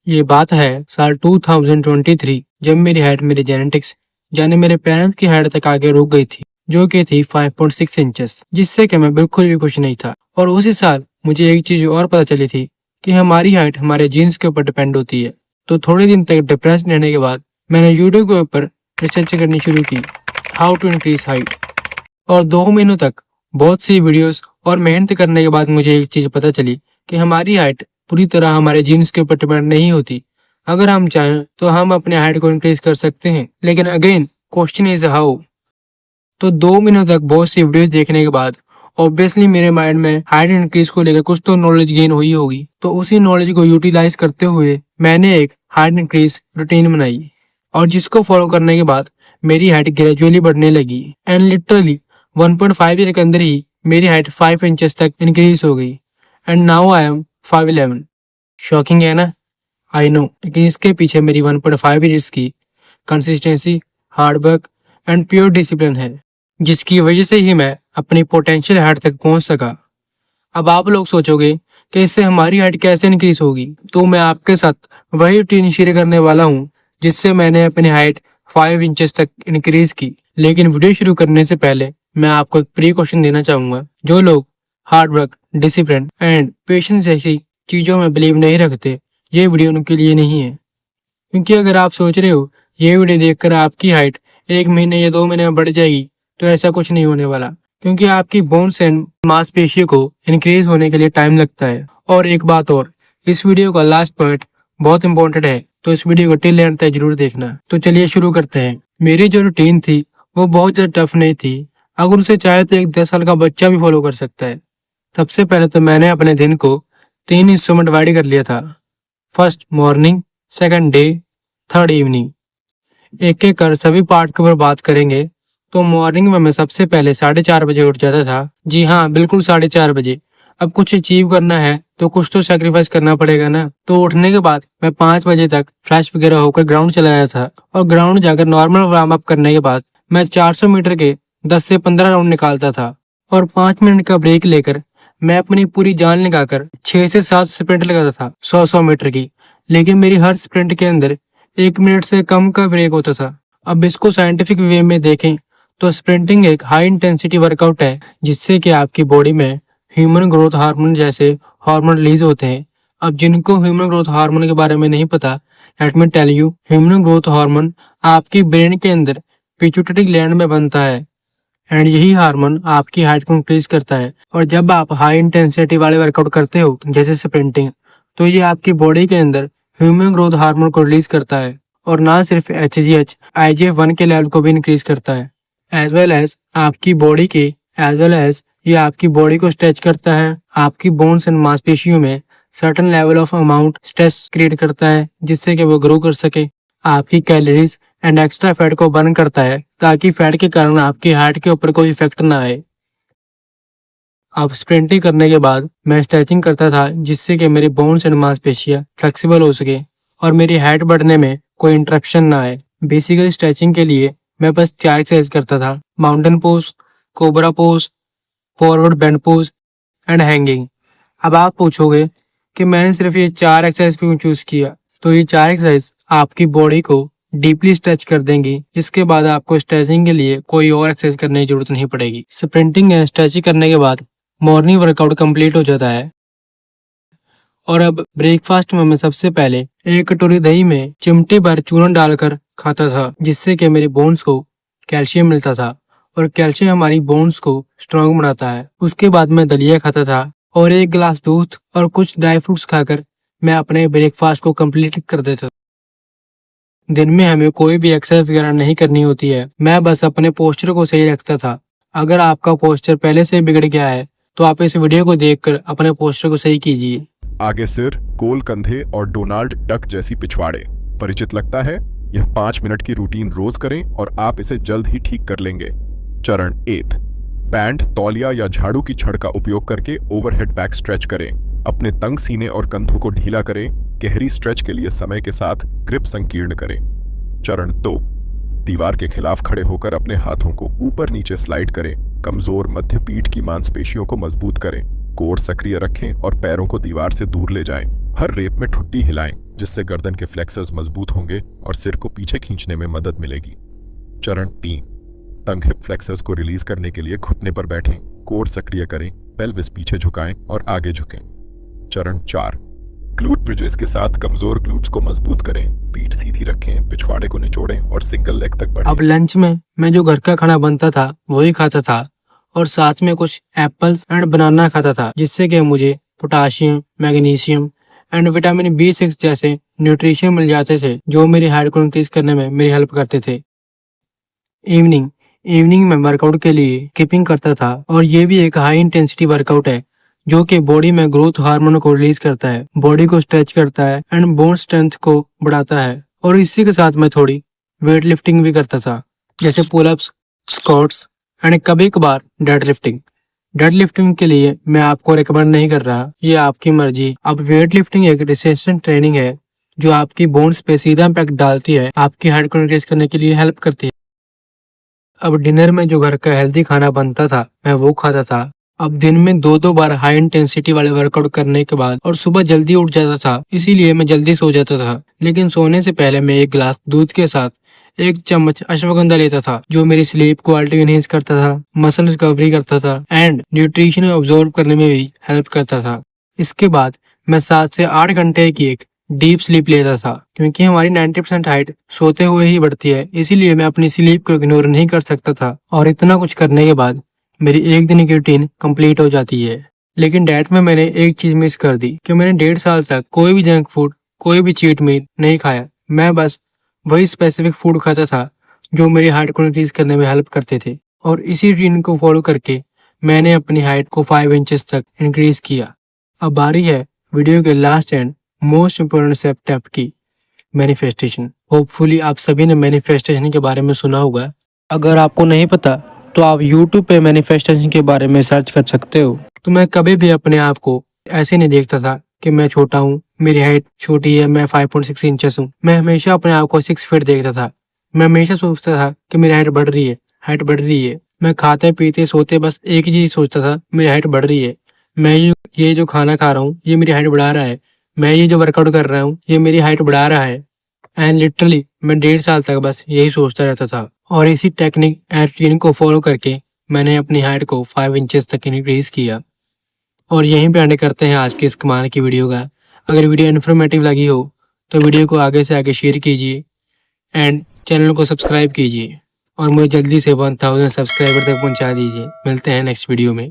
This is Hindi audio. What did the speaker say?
ये बात है साल 2023 जब मेरी हाइट मेरे जेनेटिक्स यानी मेरे पेरेंट्स की हाइट तक आगे रुक गई थी, जो कि थी 5.6 इंचेस, जिससे कि मैं बिल्कुल भी खुश नहीं था। और उसी साल मुझे एक चीज और पता चली थी कि हमारी हाइट हमारे जीन्स के ऊपर डिपेंड होती है। तो थोड़े दिन तक डिप्रेस रहने के बाद मैंने यूट्यूब के ऊपर रिसर्च करनी शुरू की, हाउ टू इंक्रीज हाइट। और 2 महीनों तक बहुत सी वीडियोस और मेहनत करने के बाद मुझे एक चीज पता चली कि हमारी हाइट पूरी तरह हमारे जीन्स के ऊपर डिपेंड नहीं होती। अगर हम चाहें तो हम अपने हाइट को इंक्रीज कर सकते हैं, लेकिन अगेन क्वेश्चन इज हाउ। तो 2 महीनों तक बहुत सी वीडियोस देखने के बाद ऑब्वियसली मेरे माइंड में हाइट इंक्रीज को लेकर कुछ तो नॉलेज गेन हुई होगी। तो उसी नॉलेज को यूटिलाइज करते हुए मैंने एक हाइट इंक्रीज रूटीन बनाई, और जिसको फॉलो करने के बाद मेरी हाइट ग्रेजुअली बढ़ने लगी। एंड लिटरली 1.5 ईयर के अंदर ही मेरी हाइट 5 इंचेस तक इंक्रीज हो गई। And now I am 5'11". Shocking है ना? आई नो, लेकिन इसके पीछे मेरी 1.5 ईयर्स की consistency, hard work and pure discipline है, जिसकी वजह से ही मैं अपनी पोटेंशियल हाइट तक पहुंच सका। अब आप लोग सोचोगे कि इससे हमारी हाइट कैसे इंक्रीज होगी, तो मैं आपके साथ वही रूटीन शेयर करने वाला हूँ जिससे मैंने अपनी हाइट 5 इंचेस तक इंक्रीज की। लेकिन वीडियो शुरू करने से पहले मैं आपको एक प्री क्वेश्चन देना चाहूंगा। जो लोग हार्डवर्क, डिसिप्लिन एंड पेशेंस जैसी चीजों में बिलीव नहीं रखते, ये वीडियो उनके लिए नहीं है। क्योंकि अगर आप सोच रहे हो ये वीडियो देखकर आपकी हाइट 1 महीने या 2 महीने में बढ़ जाएगी, तो ऐसा कुछ नहीं होने वाला। क्योंकि आपकी बोन्स एंड मांसपेशियों को इंक्रीज होने के लिए टाइम लगता है। और एक बात और, इस वीडियो का लास्ट पॉइंट बहुत इंपॉर्टेंट है, तो इस वीडियो को टिल एंड तक जरूर देखना। तो चलिए शुरू करते हैं। मेरी जो रूटीन थी वो बहुत ज्यादा टफ नहीं थी। अगर उसे चाहे तो एक 10 साल का बच्चा भी फॉलो कर सकता है। सबसे पहले तो मैंने अपने दिन को 3 हिस्सों में डिवाइड कर लिया था। First morning, second day, third evening. एक एक कर सभी पार्ट के ऊपर बात करेंगे। तो मॉर्निंग में मैं सबसे पहले 4:30 बजे उठ जाता था। जी हाँ, बिल्कुल 4:30 बजे। अब कुछ अचीव करना है तो कुछ तो सेक्रीफाइस करना पड़ेगा ना। तो उठने के बाद मैं 5 बजे तक फ्रेश वगैरह होकर ग्राउंड चला जाता था, और ग्राउंड जाकर नॉर्मल वार्म अप करने के बाद मैं 400 मीटर के 10 से 15 राउंड निकालता था। और 5 मिनट का ब्रेक लेकर मैं अपनी पूरी जान लगाकर 6 से 7 स्प्रिंट लगाता था 100 मीटर की। लेकिन मेरी हर स्प्रिंट के अंदर 1 मिनट से कम का ब्रेक होता था। अब इसको साइंटिफिक वे में देखें तो स्प्रिंटिंग एक हाई इंटेंसिटी वर्कआउट है, जिससे कि आपकी बॉडी में ह्यूमन ग्रोथ हार्मोन जैसे हार्मोन रिलीज होते हैं। अब जिनको ह्यूमन ग्रोथ हार्मोन के बारे में नहीं पता, let me tell you, human growth hormone आपकी ब्रेन के अंदर पिट्यूटरी ग्लैंड में बनता है। एंड यही हार्मोन आपकी हाइट को इंक्रीज करता है। और जब आप हाई इंटेंसिटी वाले वर्कआउट करते हो जैसे स्प्रिंटिंग, तो ये आपकी बॉडी के अंदर ह्यूमन ग्रोथ हार्मोन को रिलीज करता है। और ना सिर्फ HGH, IGF-1 के लेवल को भी इंक्रीज करता है, एज वेल एज ये आपकी बॉडी को स्ट्रेच करता है। आपकी बोन्स एंड मांसपेशियों में certain level of amount stress create करता है, जिससे कि वो ग्रो कर सके। आपकी कैलोरीज एंड एक्स्ट्रा फैट को बर्न करता है, ताकि फैट के कारण आपकी हार्ट के ऊपर कोई इफेक्ट ना आए। अब स्प्रिंटिंग करने के बाद मैं स्ट्रेचिंग करता था, जिससे कि मेरी बोन्स एंड मांसपेशियां फ्लेक्सिबल हो सके और मेरी हाइट बढ़ने में कोई इंटरप्शन ना आए। बेसिकली स्ट्रेचिंग के लिए मैं बस 4 एक्सरसाइज करता था: mountain pose, cobra pose, forward bend pose and hanging. अब आप पूछोगे कि मैंने सिर्फ ये 4 एक्सरसाइज क्यों चूज किया? तो ये 4 एक्सरसाइज आपकी बॉडी को डीपली स्ट्रेच कर देंगी, जिसके बाद आपको स्ट्रेचिंग के लिए कोई और एक्सरसाइज करने की जरूरत नहीं पड़ेगी। स्प्रिंटिंग एंड स्ट्रेचिंग करने के बाद मॉर्निंग वर्कआउट कंप्लीट हो जाता है। और अब ब्रेकफास्ट में मैं सबसे पहले 1 कटोरी दही में चिमटे भर चूरन डालकर खाता था, जिससे कि मेरी बोन्स को कैल्शियम मिलता था, और कैल्शियम हमारी बोन्स को स्ट्रॉन्ग बनाता है। उसके बाद मैं दलिया खाता था और 1 गिलास दूध और कुछ ड्राई फ्रूट्स खाकर मैं अपने ब्रेकफास्ट को कंप्लीट कर देता था। दिन में हमें कोई भी एक्सरसाइज वगैरह नहीं करनी होती है, मैं बस अपने पोस्चर को सही रखता था। अगर आपका पोस्चर पहले से बिगड़ गया है तो आप इस वीडियो को देखकर अपने पोस्चर को सही कीजिए। आगे सिर, गोल कंधे और डोनाल्ड डक जैसी पिछवाड़े परिचित लगता है? यह 5 मिनट की रूटीन रोज करें और आप इसे जल्द ही ठीक कर लेंगे। चरण 8, बैंड, तौलिया या झाड़ू की छड़ का उपयोग करके ओवरहेड बैक स्ट्रेच करें। अपने तंग सीने और कंधों को ढीला करें। गहरी स्ट्रेच के लिए समय के साथ ग्रिप संकीर्ण करें। चरण 2, दीवार के खिलाफ खड़े होकर अपने हाथों को ऊपर नीचे स्लाइड करें। कमजोर मध्य पीठ की मांसपेशियों को मजबूत करें। कोर सक्रिय रखें और पैरों को दीवार से दूर ले जाएं। हर रेप में ठुड्डी हिलाएं। जिससे गर्दन के फ्लेक्सर्स मजबूत होंगे और सिर को पीछे खींचने में मदद मिलेगी। चरण 3, तंग हिप फ्लेक्सर्स को रिलीज करने के लिए घुटने पर बैठें, कोर सक्रिय करें, पेल्विस पीछे झुकाएं और आगे झुकें। चरण 4, ग्लूट ब्रिजेस के साथ कमजोर ग्लूट्स को मजबूत करें, पीठ सीधी रखें, पिछवाड़े को निचोड़ें और सिंगल लेग तक बढ़ें। अब लंच में मैं जो घर का खाना बनता था वही खाता था और साथ में कुछ एप्पल्स एंड बनाना खाता था, जिससे कि मुझे potassium, magnesium and vitamin B6 जैसे न्यूट्रिशन मिल जाते थे, जो मेरी हाइट को इंक्रीज करने में मेरी हेल्प करते थे। इवनिंग में वर्कआउट के लिए कीपिंग करता था और ये भी एक हाई इंटेंसिटी वर्कआउट है जो कि बॉडी में ग्रोथ हार्मोन को रिलीज करता है, बॉडी को स्ट्रेच करता है एंड बोन स्ट्रेंथ को बढ़ाता है। और इसी के साथ मैं थोड़ी वेट लिफ्टिंग भी करता था, जैसे पुलअप्स, स्क्वाट्स एंड कभी कभार डेड लिफ्टिंग। डेड लिफ्टिंग के लिए मैं आपको रिकमेंड नहीं कर रहा, ये आपकी मर्जी। अब वेट लिफ्टिंग एक रेजिस्टेंस ट्रेनिंग है जो आपकी बोन्स पे सीधा इम्पैक्ट डालती है, आपकी हाइट को इंक्रीज करने के लिए हेल्प करती है। अब डिनर में जो घर का हेल्दी खाना बनता था मैं वो खाता था। अब दिन में 2-2 बार हाई इंटेंसिटी वाले वर्कआउट करने के बाद और सुबह जल्दी उठ जाता था, इसीलिए मैं जल्दी सो जाता था। लेकिन सोने से पहले मैं 1 गिलास दूध के साथ 1 चम्मच अश्वगंधा लेता था, जो मेरी स्लीप क्वालिटी एनहेंस करता था, मसल रिकवरी करता था एंड न्यूट्रिशन ऑब्जॉर्व करने में भी हेल्प करता था। इसके बाद मैं 7 से 8 घंटे की एक डीप स्लीप लेता था, क्योंकि हमारी 90% हाइट सोते हुए ही बढ़ती है, इसीलिए मैं अपनी स्लीप को इग्नोर नहीं कर सकता था। और इतना कुछ करने के बाद मेरी एक दिन की रूटीन कंप्लीट हो जाती है। लेकिन डाइट में मैंने एक चीज मिस कर दी कि मैंने 1.5 साल तक कोई भी जंक फूड, कोई भी चीट मील नहीं खाया। मैं बस वही स्पेसिफिक फूड खाता था जो मेरी हाइट को इंक्रीज करने में हेल्प करते थे, और इसी रूटीन को फॉलो करके मैंने अपनी हाइट को 5 इंचेस तक इंक्रीज किया। अब बारी है वीडियो के last and most important step की, मैनिफेस्टेशन। होपफुली आप सभी ने मैनिफेस्टेशन के बारे में सुना होगा। अगर आपको नहीं पता तो आप YouTube पे मैनिफेस्टेशन के बारे में सर्च कर सकते हो। तो मैं कभी भी अपने आप को ऐसे नहीं देखता था कि मैं छोटा हूँ, मेरी हाइट छोटी है, मैं 5.6 इंचेस हूँ। मैं हमेशा अपने आप को 6 फीट देखता था। मैं हमेशा सोचता था कि मेरी हाइट बढ़ रही है, हाइट बढ़ रही है। मैं खाते पीते सोते बस एक ही चीज सोचता था, मेरी हाइट बढ़ रही है। मैं ये जो खाना खा रहा हूँ ये मेरी हाइट बढ़ा रहा है। मैं ये जो वर्कआउट कर रहा हूँ ये मेरी हाइट बढ़ा रहा है। एंड लिटरली मैं 1.5 साल तक बस यही सोचता रहता था, और इसी टेक्निक एंड रूटीन को फॉलो करके मैंने अपनी हाइट को 5 इंचेस तक इंक्रीज किया। और यहीं पे एंड करते हैं आज की इस कमाल की वीडियो का। अगर वीडियो इन्फॉर्मेटिव लगी हो तो वीडियो को आगे से आगे शेयर कीजिए एंड चैनल को सब्सक्राइब कीजिए, और मुझे जल्दी से 1000 सब्सक्राइबर तक पहुंचा दीजिए। मिलते हैं नेक्स्ट वीडियो में।